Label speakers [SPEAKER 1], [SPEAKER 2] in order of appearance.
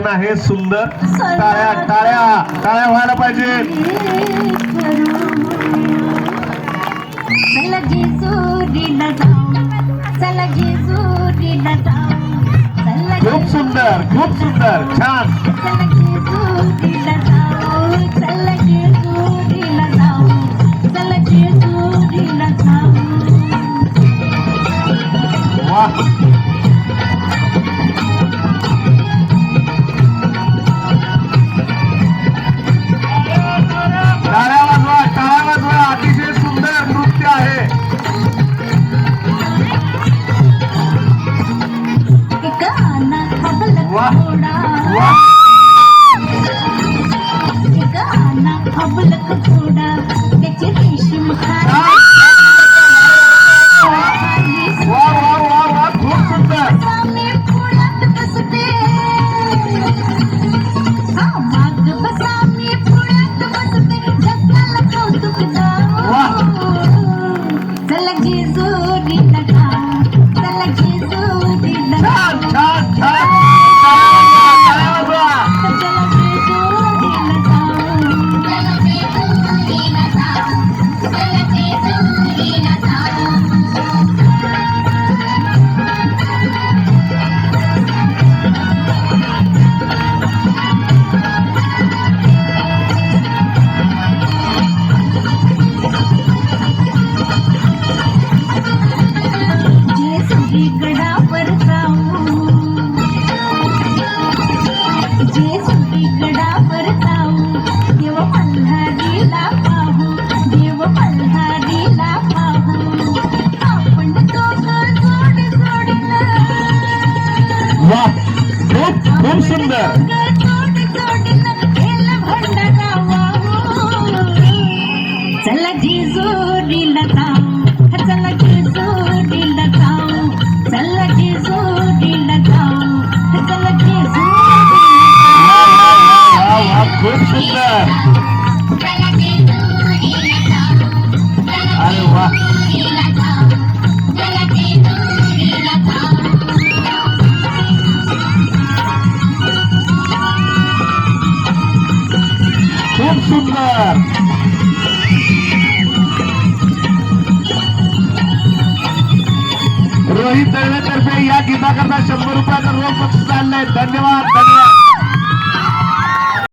[SPEAKER 1] आहे सुंदर. टाळ्या टाळ्या टाळ्या व्हायला पाहिजे.
[SPEAKER 2] चला जेजुरीला जाऊ, चला जेजुरीला जाऊ, चला
[SPEAKER 1] खूप सुंदर खूप सुंदर छान.
[SPEAKER 2] चला जेजुरीला जाऊ, चला जेजुरीला जाऊ, चला जेजुरीला जाऊ.
[SPEAKER 1] वाह टाळ्या वाजवा टाळ्या वाजवा. अतिशय सुंदर नृत्य आहे.
[SPEAKER 2] गाना हबलक
[SPEAKER 1] वाह
[SPEAKER 2] थोडा,
[SPEAKER 1] वाह
[SPEAKER 2] गाना हबलक थोडा, त्याची रेशीम खाली
[SPEAKER 1] वाह वाह वाह वाह खूप सुंदर.
[SPEAKER 2] सामी पुण्यात बसते, हा माग बसामी पुण्यात बसते, जगाला कौतुक
[SPEAKER 1] वाह.
[SPEAKER 2] दाव. चला जेजुरीला जाऊ, चला जेजुरीला
[SPEAKER 1] छान
[SPEAKER 2] जाऊ,
[SPEAKER 1] छान छान. टाळ्या वाजवा
[SPEAKER 2] चला जेजुरीला जाऊ, चला जेजुरीला जाऊ, चला जेजुरीला जाऊ. जेजुरीगडावर जाऊ, जेजुरीगडावर जाऊ, देव मल्हारीला पाहू, देव मल्हारीला पाहू. आपण दोघं जोडी जोडीला,
[SPEAKER 1] वाह खूप खूप सुंदर.
[SPEAKER 2] जोडी जोडीला केलं भंडारा वाहू. चला जेजुरीला जाऊ, चला जेजुरीला जाऊ, चला जेजुरीला जाऊ, चला जेजुरीला
[SPEAKER 1] वाह वाह वाह खूप सुंदर.
[SPEAKER 2] चला जेजुरीला जाऊ,
[SPEAKER 1] अरे वाह
[SPEAKER 2] जेजुरीला जाऊ, चला जेजुरीला जाऊ.
[SPEAKER 1] खूप सुंदर. रोहित दळवेतर्फे या गीताकरता 100 रुपयाचा रोख बक्षीस आणलंय. धन्यवाद धन्यवाद.